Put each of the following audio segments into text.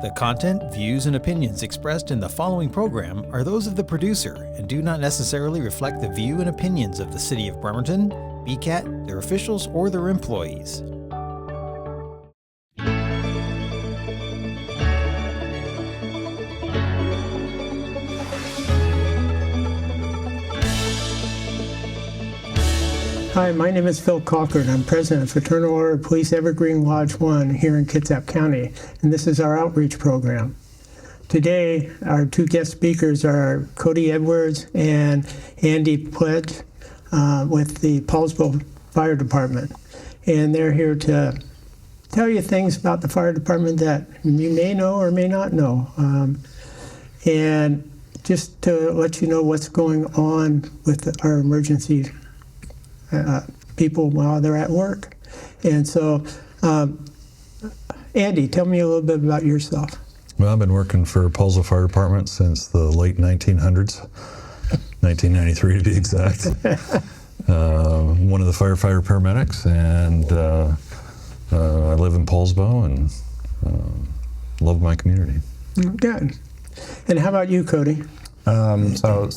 The content, views, and opinions expressed in the following program are those of the producer and do not necessarily reflect the view and opinions of the City of Bremerton, BCAT, their officials, or their employees. Hi, my name is Phil Colcord. I'm president of Fraternal Order of Police Evergreen Lodge 1 here in Kitsap County, and this is our outreach program. Today, our two guest speakers are Cody Edwards and Andy Plenge with the Poulsbo Fire Department, and they're here to tell you things about the fire department that you may know or may not know, and just to let you know what's going on with our emergency people while they're at work. And so, Andy, tell me a little bit about yourself. Well, I've been working for Poulsbo Fire Department since the late 1900s, 1993 to be exact. One of the firefighter paramedics, and I live in Poulsbo and love my community. Good. And how about you, Cody? So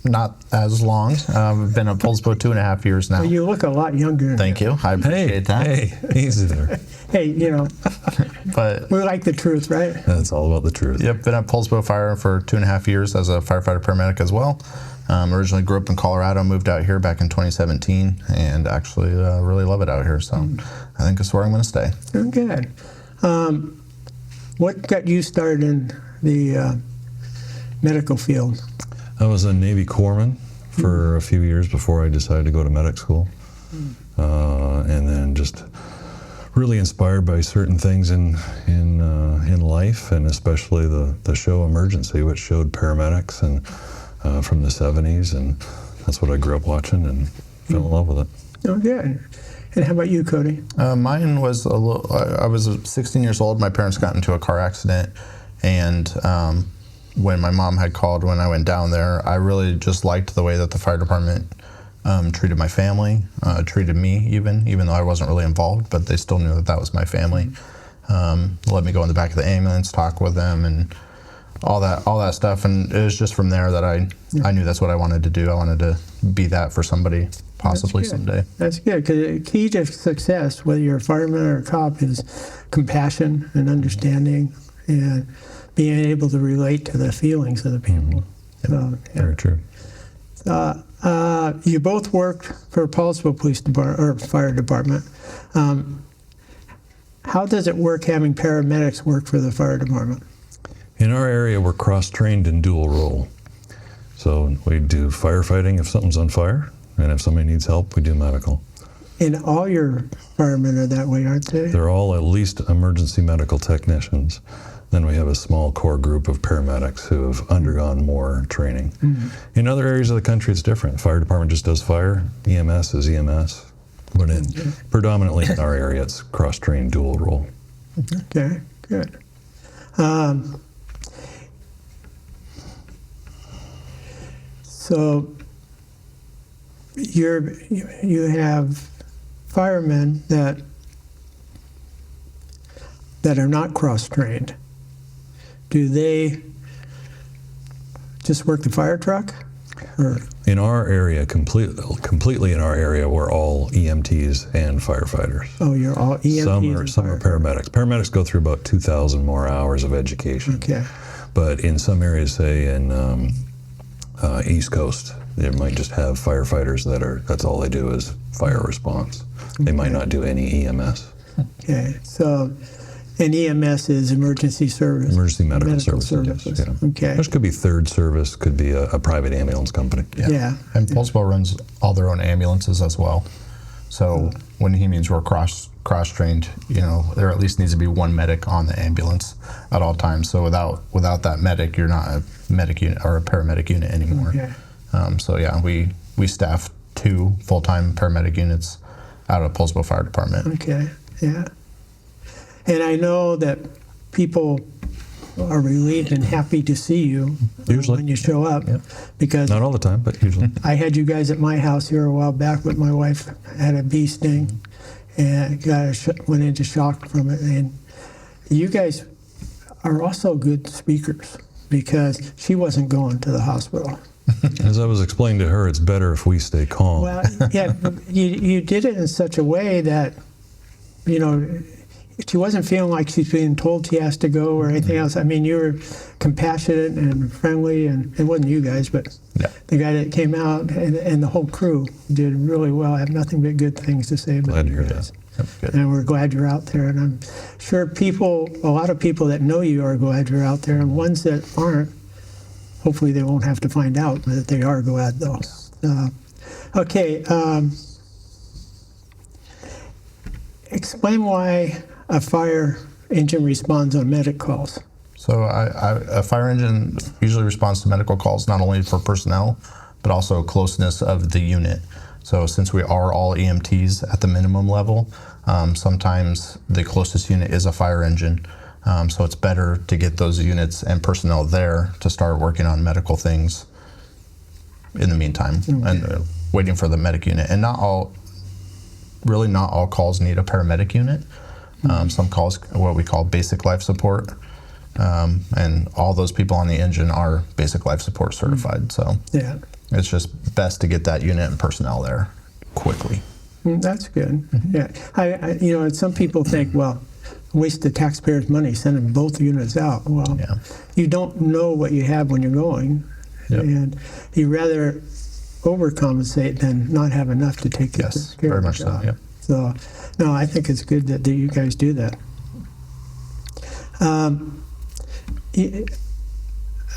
not as long. I've been at Poulsbo 2.5 years now. Well, you look a lot younger. Thank you. I appreciate that. Hey, easy there. Hey, you know, But we like the truth, right? That's all about the truth. yep, been at Poulsbo Fire for 2.5 years as a firefighter paramedic as well. Originally grew up in Colorado, moved out here back in 2017, and actually really love it out here. So I think it's where I'm going to stay. Oh, good. What got you started in the medical field? I was a Navy corpsman for a few years before I decided to go to medic school. And then just really inspired by certain things in life, and especially the show Emergency, which showed paramedics and from the 70s, and that's what I grew up watching and fell in love with it. Oh, good. And how about you, Cody? Mine was I was 16 years old. My parents got into a car accident, and when my mom had called when I went down there, I really just liked the way that the fire department treated my family, treated me even though I wasn't really involved, but they still knew that was my family. Let me go in the back of the ambulance, talk with them, and all that stuff. And it was just from there that I knew that's what I wanted to do. I wanted to be that for somebody possibly someday. That's good, because the key to success, whether you're a fireman or a cop, is compassion and understanding and being able to relate to the feelings of the people. So, yeah. Very true. You both worked for Poulsbo Police Department or Fire Department. How does it work having paramedics work for the fire department? In our area, we're cross-trained in dual role. So we do firefighting if something's on fire, and if somebody needs help, we do medical. And all your firemen are that way, aren't they? They're all at least emergency medical technicians. Then we have a small core group of paramedics who have undergone more training. In other areas of the country, it's different. The fire department just does fire. EMS is EMS. But predominantly in our area, it's cross-trained dual role. Okay, good. So you have firemen that are not cross-trained. Do they just work the fire truck? Or? In our area, completely in our area, we're all EMTs and firefighters. Oh, you're all EMTs. Some are paramedics. Paramedics go through about 2,000 more hours of education. Okay. But in some areas, say in East Coast, they might just have firefighters that's all they do is fire response. They might not do any EMS. Okay, so and EMS is emergency service. Emergency medical services. Yeah. Okay. This could be third service, could be a private ambulance company. Yeah. And Poulsbo runs all their own ambulances as well. So when he means we're cross-trained, there at least needs to be one medic on the ambulance at all times. So without that medic, you're not a medic unit or a paramedic unit anymore. Okay. So yeah, we staff 2 full-time paramedic units out of Poulsbo Fire Department. Okay. Yeah. And I know that people are relieved and happy to see you usually when you show up, because not all the time, but usually. I had you guys at my house here a while back, but my wife had a bee sting and went into shock from it. And you guys are also good speakers because she wasn't going to the hospital. As I was explaining to her, it's better if we stay calm. Well, yeah, but you did it in such a way that, you know, she wasn't feeling like she's being told she has to go or anything else. I mean, you were compassionate and friendly, and it wasn't you guys, but the guy that came out and the whole crew did really well. I have nothing but good things to say about Glad to you hear guys. that. And we're glad you're out there. And I'm sure a lot of people that know you are glad you're out there, and ones that aren't, hopefully they won't have to find out that they are glad though. Okay, explain why a fire engine responds on medic calls. So a fire engine usually responds to medical calls not only for personnel, but also closeness of the unit. So since we are all EMTs at the minimum level, sometimes the closest unit is a fire engine. So it's better to get those units and personnel there to start working on medical things in the meantime and waiting for the medic unit. And not all calls need a paramedic unit. Some calls, what we call basic life support. And all those people on the engine are basic life support certified. So it's just best to get that unit and personnel there quickly. That's good. Yeah, I some people think, well, waste the taxpayers' money sending both units out. Well, you don't know what you have when you're going, and you rather overcompensate than not have enough to take care of the job. Very much so. Yeah. So, no, I think it's good that you guys do that.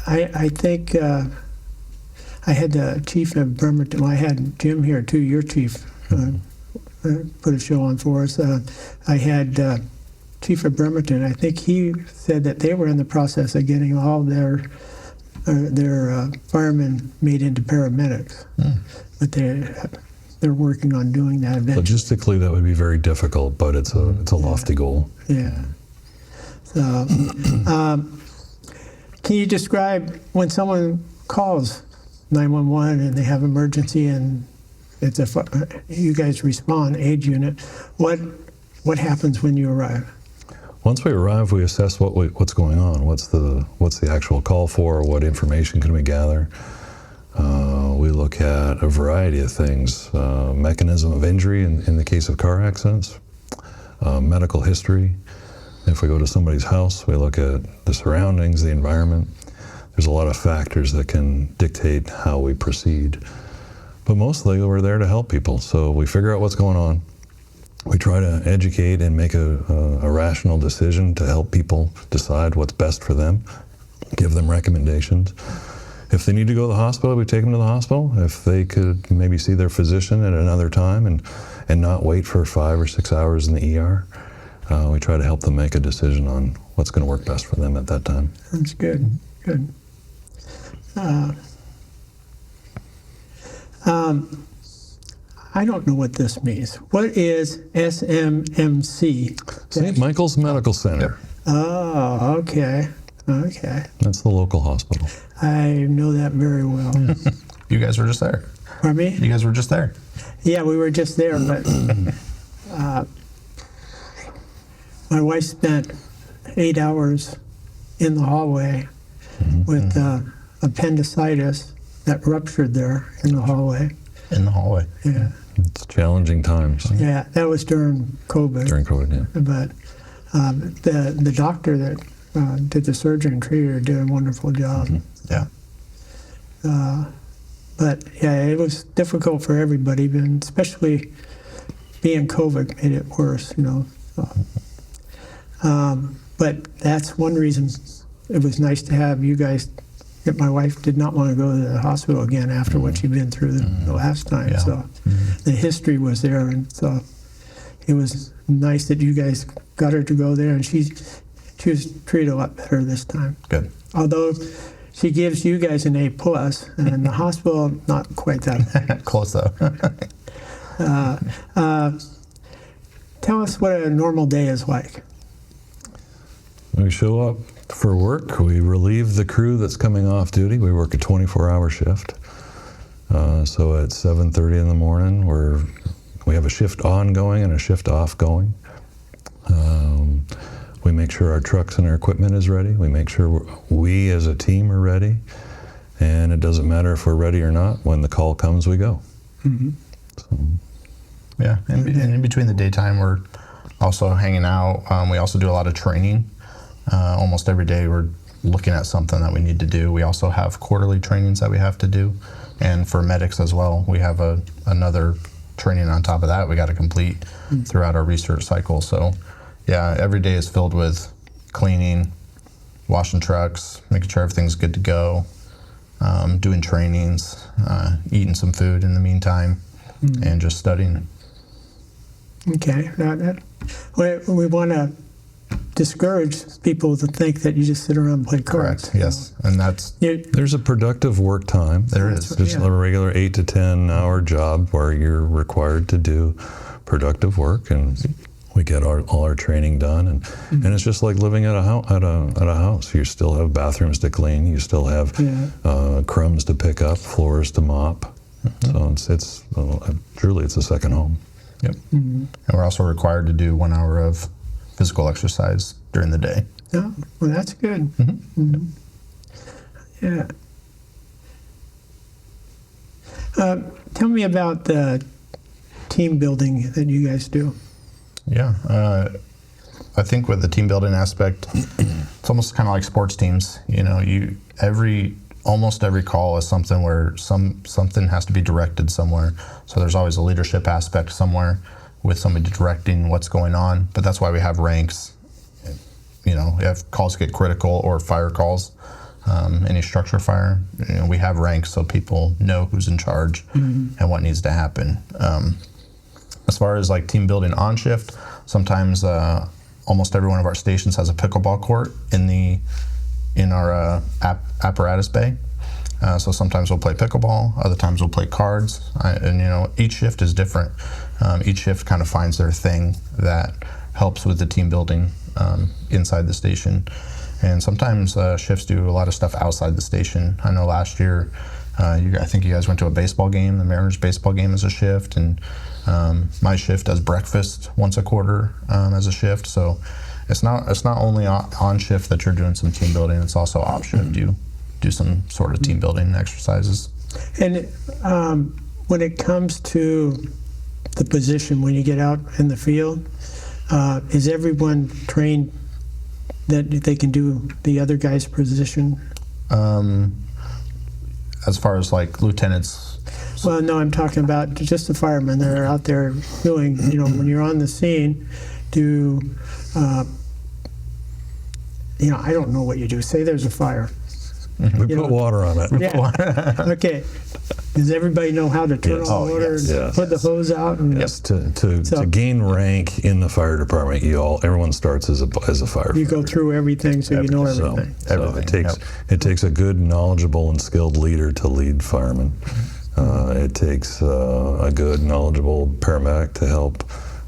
I think I had the chief of Bremerton. Well, I had Jim here too. Your chief put a show on for us. I had chief of Bremerton. I think he said that they were in the process of getting all their firemen made into paramedics, but they're working on doing that eventually. Logistically, that would be very difficult, but it's a lofty goal. Yeah. So, can you describe when someone calls 911 and they have emergency and you guys respond, aid unit? What happens when you arrive? Once we arrive, we assess what's going on. What's the actual call for? What information can we gather? We look at a variety of things: mechanism of injury in the case of car accidents, medical history. If we go to somebody's house, we look at the surroundings, the environment. There's a lot of factors that can dictate how we proceed. But mostly, we're there to help people. So we figure out what's going on. We try to educate and make a rational decision to help people decide what's best for them, give them recommendations. If they need to go to the hospital, we take them to the hospital. If they could maybe see their physician at another time and not wait for 5 or 6 hours in the ER, we try to help them make a decision on what's going to work best for them at that time. That's good. Good. I don't know what this means. What is SMMC? St. Michael's Medical Center. Oh, okay. Okay. That's the local hospital. I know that very well. You guys were just there. Pardon me? You guys were just there. Yeah, we were just there, but my wife spent 8 hours in the hallway with appendicitis that ruptured there in the hallway. In the hallway. Yeah. It's challenging times. Yeah, that was during COVID. During COVID, yeah. But the doctor that did the surgery and treated her did a wonderful job. Yeah. But yeah, it was difficult for everybody, but especially being COVID made it worse, you know. But that's one reason it was nice to have you guys. My wife did not want to go to the hospital again after what she'd been through the last time. Yeah. So the history was there, and so it was nice that you guys got her to go there, and she was treated a lot better this time. Good. Although she gives you guys an A+, and the hospital not quite that. Close though. Tell us what a normal day is like. We show up for work. We relieve the crew that's coming off duty. We work a 24-hour shift. So at 7:30 in the morning, we have a shift ongoing and a shift off going. We make sure our trucks and our equipment is ready. We make sure we as a team are ready. And it doesn't matter if we're ready or not. When the call comes, we go. Mm-hmm. So. Yeah, and in between the daytime, we're also hanging out. We also do a lot of training. Almost every day we're looking at something that we need to do. We also have quarterly trainings that we have to do. And for medics as well, we have another training on top of that we got to complete throughout our research cycle. So yeah, every day is filled with cleaning, washing trucks, making sure everything's good to go, doing trainings, eating some food in the meantime, and just studying. Okay. We want to discourage people to think that you just sit around and play cards. Correct, yes. And that's... There's a productive work time. There is. It's a regular 8 to 10 hour job where you're required to do productive work, and we get all our training done, and it's just like living at a house. You still have bathrooms to clean, you still have crumbs to pick up, floors to mop. So it's truly it's a second home. Yep. And we're also required to do 1 hour of physical exercise during the day. Oh, well, that's good. Yeah. Tell me about the team building that you guys do. Yeah. I think with the team building aspect, it's almost kind of like sports teams. You know, almost every call is something where something has to be directed somewhere. So there's always a leadership aspect somewhere with somebody directing what's going on. But that's why we have ranks. You know, if calls get critical or fire calls, any structure fire, you know, we have ranks so people know who's in charge and what needs to happen. As far as like team building on shift, sometimes almost every one of our stations has a pickleball court in our apparatus bay. So sometimes we'll play pickleball, other times we'll play cards, and you know, each shift is different. Each shift kind of finds their thing that helps with the team building inside the station. And sometimes shifts do a lot of stuff outside the station. I know last year, I think you guys went to a baseball game, the Mariners baseball game as a shift, and my shift does breakfast once a quarter as a shift. So it's not only on shift that you're doing some team building, it's also off shift. You do some sort of team building exercises. And when it comes to the position, when you get out in the field, is everyone trained that they can do the other guy's position? As far as like lieutenants? Well, no, I'm talking about just the firemen that are out there doing, you know, when you're on the scene, you know, I don't know what you do. Say there's a fire. We put water on it. Yeah. Okay. Does everybody know how to turn on the water and put the hose out? And To gain rank in the fire department, everyone starts as a firefighter. You go through everything, so you know everything. So it takes a good, knowledgeable, and skilled leader to lead firemen. It takes a good, knowledgeable paramedic to help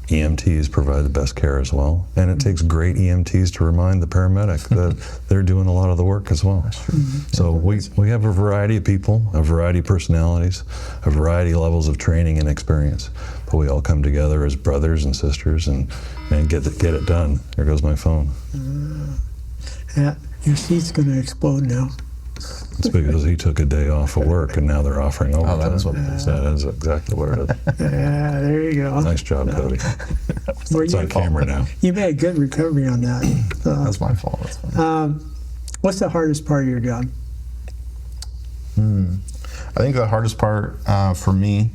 EMTs provide the best care as well. And it takes great EMTs to remind the paramedic that they're doing a lot of the work as well. So we have a variety of people, a variety of personalities, a variety of levels of training and experience. But we all come together as brothers and sisters and get it done. There goes my phone. Yeah, your seat's going to explode now. It's because he took a day off of work and now they're offering overtime. That is what it is. That is exactly what it is. Yeah, there you go. Nice job, Cody. It's on camera now. You made good recovery on that. That's my fault. That's fine. What's the hardest part of your job? I think the hardest part for me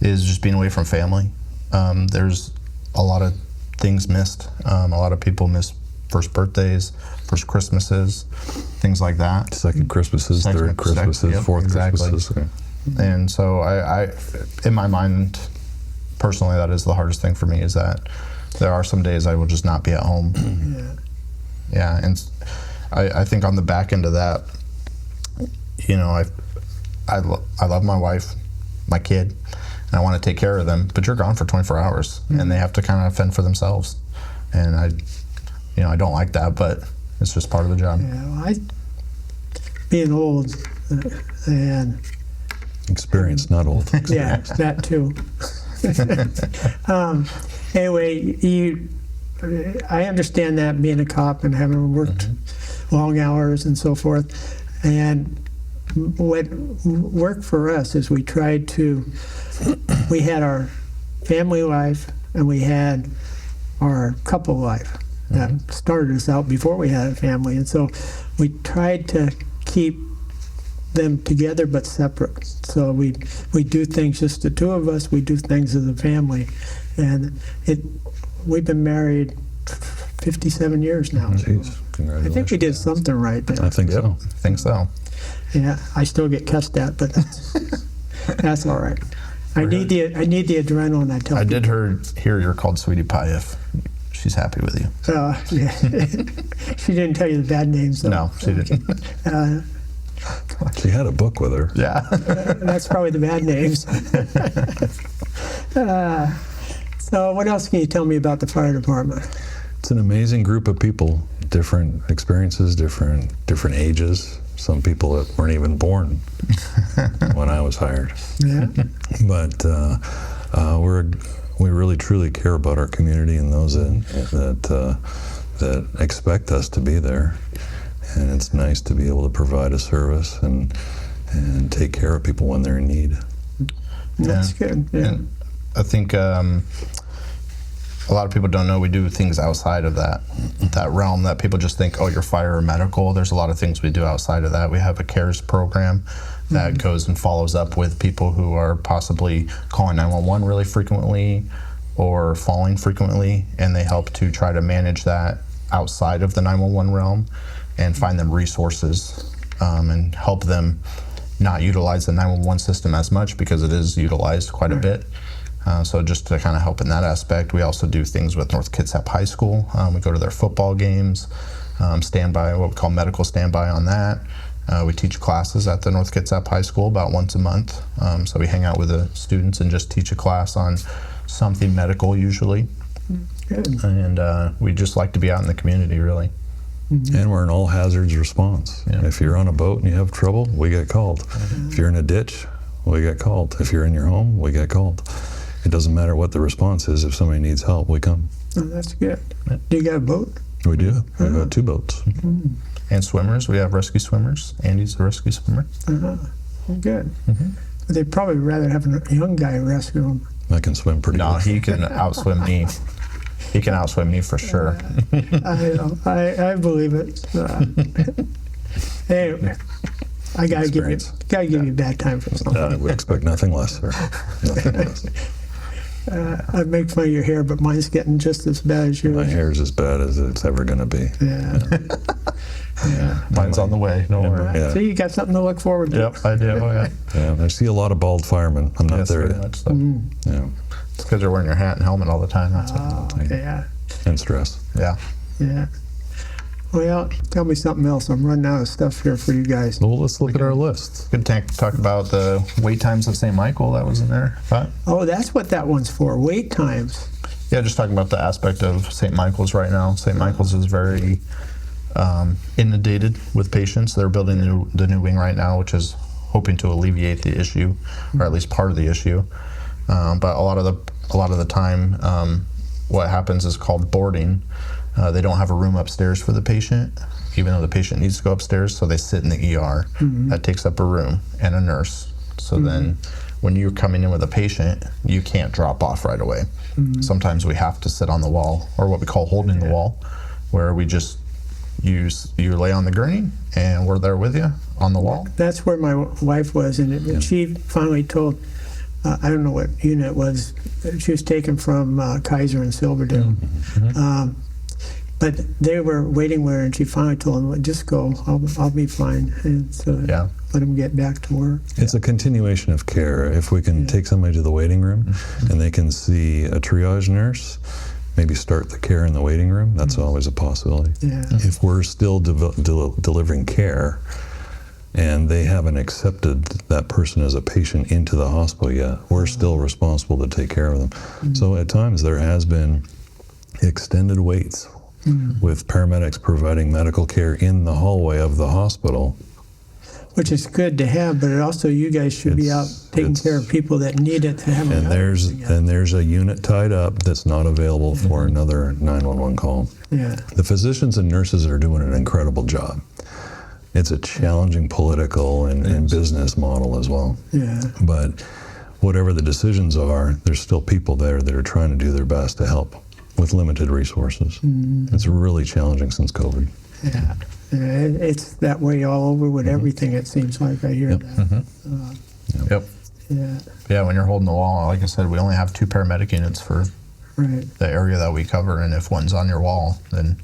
is just being away from family. There's a lot of things missed. A lot of people miss first birthdays, first Christmases, things like that. Second Christmases, third Christmases, fourth Christmases. Okay. And so I, in my mind, personally, that is the hardest thing for me, is that there are some days I will just not be at home. Yeah, and I think on the back end of that, you know, I love my wife, my kid, and I want to take care of them, but you're gone for 24 hours, and they have to kind of fend for themselves. And I don't like that, but it's just part of the job. Yeah, well, being old, and experience, not old. Yeah, that too. Anyway, I understand that, being a cop and having worked long hours and so forth. And what worked for us is we had our family life and we had our couple life that started us out before we had a family. And so we tried to keep them together but separate. So we do things, just the two of us, we do things as a family. And we've been married 57 years now. Jeez, I congratulations. think we did something right there. I think so. I think so. Yeah, I still get cussed at, but that's all right. I need the adrenaline. I tell I people. did hear you're called Sweetie Pie if she's happy with you. Yeah. She didn't tell you the bad names, though. No, she didn't. She had a book with her. Yeah. That's probably the bad names. So what else can you tell me about the fire department? It's an amazing group of people, different experiences, different ages. Some people that weren't even born when I was hired. Yeah. But we really truly care about our community and those that expect us to be there. And it's nice to be able to provide a service and take care of people when they're in need. That's good. Yeah. And I think a lot of people don't know we do things outside of that realm that people just think, oh, you're fire or medical. There's a lot of things we do outside of that. We have a CARES program that goes and follows up with people who are possibly calling 911 really frequently or falling frequently, and they help to try to manage that outside of the 911 realm and find them resources and help them not utilize the 911 system as much, because it is utilized quite a bit. So just to kind of help in that aspect. We also do things with North Kitsap High School. We go to their football games, standby, what we call medical standby on that. We teach classes at the North Kitsap High School about once a month. So we hang out with the students and just teach a class on something medical usually. Good. And we just like to be out in the community, really. And we're an all hazards response. Yeah. If you're on a boat and you have trouble, we get called. If you're in a ditch, we get called. If you're in your home, we get called. It doesn't matter what the response is. If somebody needs help, we come. Oh, that's good. Do you got a boat? We do. We've got 2 boats. And swimmers, we have rescue swimmers. Andy's a rescue swimmer. Good. But they'd probably rather have a young guy rescue them. I can swim pretty No, well. he can outswim me. He can outswim me for sure. I believe it. Hey, I gotta give you a bad time for something. We expect nothing less, sir. Nothing less. I'd make fun of your hair, but mine's getting just as bad as yours. My hair's as bad as it's ever going to be. Yeah. Yeah. Mine's on the way. Don't worry. Yeah. So you got something to look forward to. Yep, I do. Oh, yeah. Yeah, I see a lot of bald firemen. I'm not Yes, there very yet. much so. Yeah. It's because you're wearing your hat and helmet all the time. That's Yeah. And stress. yeah. Yeah. Well, tell me something else. I'm running out of stuff here for you guys. Well, let's look at our list. Good to talk about the wait times of St. Michael that was in there. But Oh, that's what that one's for. Wait times. yeah, just talking about the aspect of St. Michael's right now. St. Michael's is very inundated with patients. They're building the new wing right now, which is hoping to alleviate the issue, or at least part of the issue. But a lot of the time, what happens is called boarding. They don't have a room upstairs for the patient, even though the patient needs to go upstairs, so they sit in the ER. That takes up a room and a nurse. So then when you're coming in with a patient, you can't drop off right away. Sometimes we have to sit on the wall, or what we call holding the wall, where we just you lay on the gurney and we're there with you on the wall. That's where my wife was, and she finally told, I don't know what unit it was, she was taken from Kaiser and Silverdale. But they were waiting with her, and she finally told them, just go, I'll be fine. And so let them get back to work. It's a continuation of care. If we can take somebody to the waiting room and they can see a triage nurse, maybe start the care in the waiting room, that's always a possibility. Yeah. If we're still delivering care and they haven't accepted that person as a patient into the hospital yet, we're still responsible to take care of them. So at times there has been extended waits with paramedics providing medical care in the hallway of the hospital which is good to have, but also you guys should be out taking care of people that need it to have. And there's a unit tied up that's not available for another 911 call. Yeah. The physicians and nurses are doing an incredible job. It's a challenging political and business model as well. Yeah. But whatever the decisions are, there's still people there that are trying to do their best to help with limited resources. It's really challenging since COVID. Yeah. It's that way all over with everything, it seems like. I hear that. Yep. Yeah. Yeah, when you're holding the wall, like I said, we only have 2 paramedic units for Right. the area that we cover, and if one's on your wall, then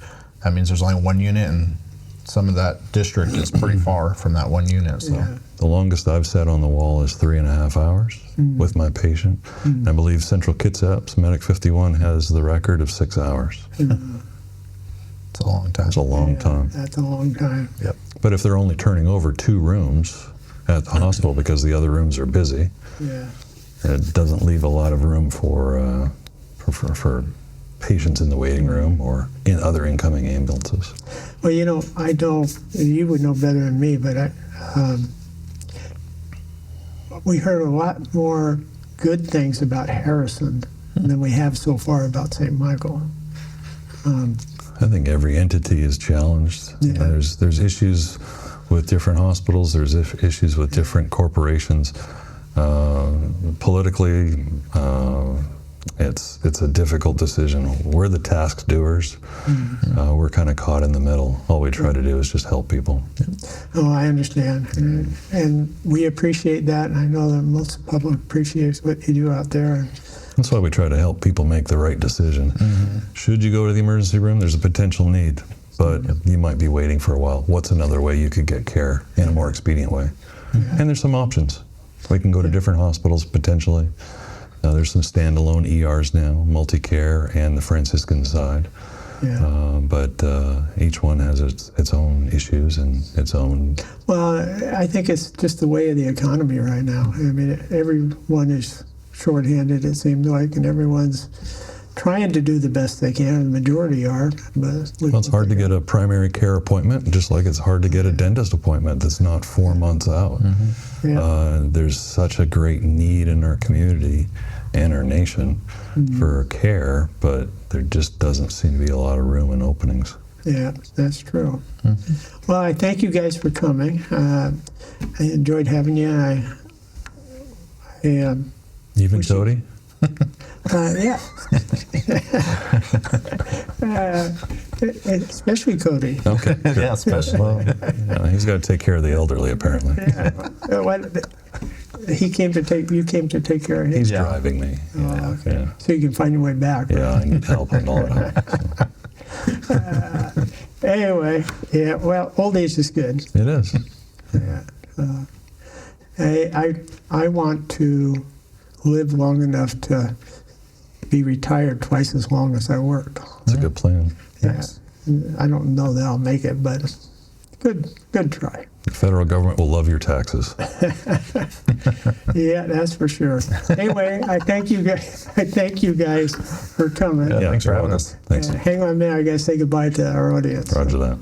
that means there's only 1 unit, and some of that district is pretty far from that 1 unit. So. Yeah. The longest I've sat on the wall is 3.5 hours with my patient. I believe Central Kitsap's Medic 51 has the record of 6 hours. It's a long time. It's a long Yeah, time. That's a long time. Yep. But if they're only turning over 2 rooms at the hospital because the other rooms are busy, Yeah. it doesn't leave a lot of room for patients in the waiting room or in other incoming ambulances. Well, you know, I know you would know better than me, but we heard a lot more good things about Harrison than we have so far about St. Michael. I think every entity is challenged. Yeah. There's issues with different hospitals. There's issues with different corporations. Politically, it's a difficult decision. We're the task doers. We're kind of caught in the middle. All we try to do is just help people. Oh, I understand. And we appreciate that, and I know that most of the public appreciates what you do out there. That's why we try to help people make the right decision. Should you go to the emergency room, there's a potential need, but you might be waiting for a while. What's another way you could get care in a more expedient way? And there's some options. We can go to different hospitals potentially. There's some standalone ERs now, multi-care and the Franciscan side. Yeah. But each one has its own issues and its own... Well, I think it's just the way of the economy right now. I mean, everyone is shorthanded, it seems like, and everyone's trying to do the best they can. The majority are. But Well, it's hard to get a primary care appointment, just like it's hard to get a dentist appointment that's not 4 months out. Yeah. There's such a great need in our community and our nation for care, but there just doesn't seem to be a lot of room and openings. Yeah, that's true. Well, I thank you guys for coming. I enjoyed having you. Even Cody? Yeah. Especially Cody. Okay. Yeah, especially. Well, he's got to take care of the elderly, apparently. You came to take care of him. He's driving me. Oh, okay. Yeah. So you can find your way back. Right? Yeah, I need help and all that. Anyway, yeah. Well, old age is good. It is. Yeah. I want to live long enough to be retired twice as long as I worked. It's a good plan. Yeah. I don't know that I'll make it, but good try. The federal government will love your taxes. Yeah, that's for sure. Anyway, I thank you guys for coming. Yeah, thanks for having us. Thanks. Hang on a minute, I gotta say goodbye to our audience. Roger that.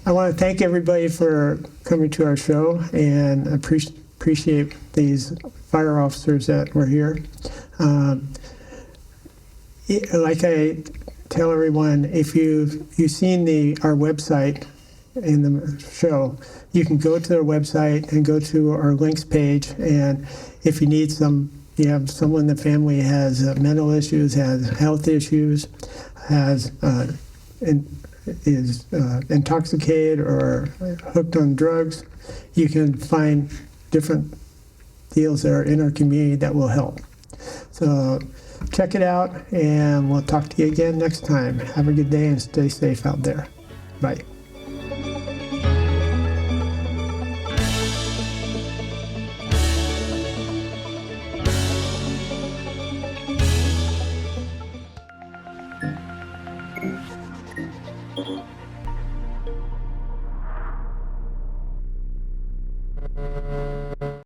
I want to thank everybody for coming to our show and appreciate these fire officers that were here. Like I tell everyone, if you've seen our website in the show, you can go to our website and go to our links page, and if you need you have someone in the family has mental issues, has health issues, is intoxicated or hooked on drugs, you can find different deals that are in our community that will help. So check it out, and we'll talk to you again next time. Have a good day and stay safe out there. Bye. Uh-huh.